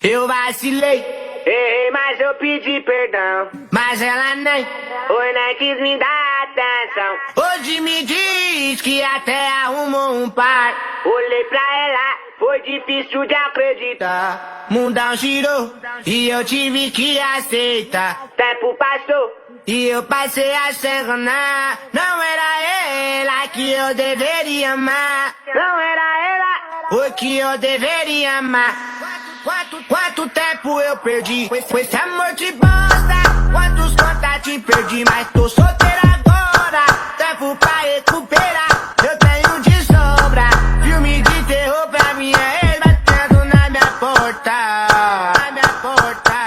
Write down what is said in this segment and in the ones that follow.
Eu vacilei, Errei, mas eu pedi perdão. mas ela nem. Oi, nem quis me dar atenção. Hoje me diz que até arrumou um par. Olhei pra ela, foi difícil de acreditar. Mundão girou e eu tive que aceitar. Tempo passou, E eu passei a se enganar. Não era ela que eu deveria amar. não era ela. O que eu deveria amar. Quanto tempo eu perdi com esse amor de bosta. Quantos contatos perdi, mas tô solteira agora. Tempo pra recuperar, eu tenho de sobra. Filme de terror pra minha ex batendo na minha porta. Na minha porta.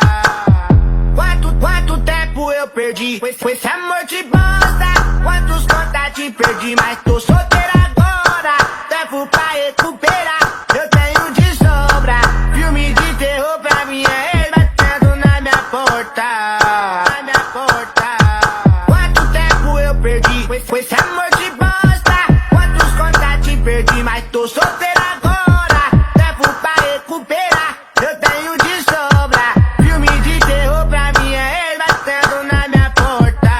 Quanto tempo eu perdi com esse amor de bosta. Quantos contatos perdi, mas tô solteira agora. Tempo pra recuperar, eu tenho de sobra. Filme de terror pra minha ex batendo na minha porta. Na minha porta. Quanto tempo eu perdi com esse amor de bosta. Quantos contatos perdi, mas tô solteira agora. Tempo pra recuperar, eu tenho de sobra. Filme de terror pra minha ex batendo na minha porta.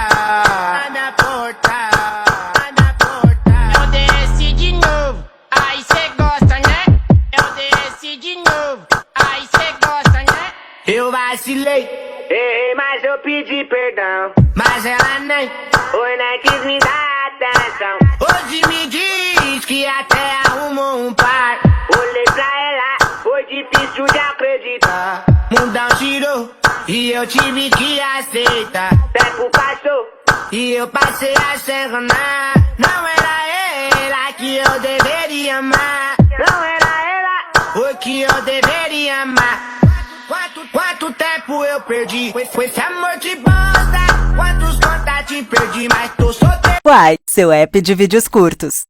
Na minha porta. Na minha porta. Eu desci de novo, aí cê gosta, né? Eu desci de novo, aí cê gosta, né? Eu vacilei, Errei, mas eu pedi perdão. mas ela nem. Oi, nem quis me dar atenção. Hoje me diz que até arrumou um par. Olhei pra ela, foi difícil de acreditar. Mundão girou e eu tive que aceitar. Tempo passou, E eu passei a se enganar. Não era ela que eu deveria amar. não era ela. O que eu deveria amar. Quanto tempo eu perdi com esse amor de bosta. Quantos contatos perdi, mas tô solteiro. Uai, seu app de vídeos curtos.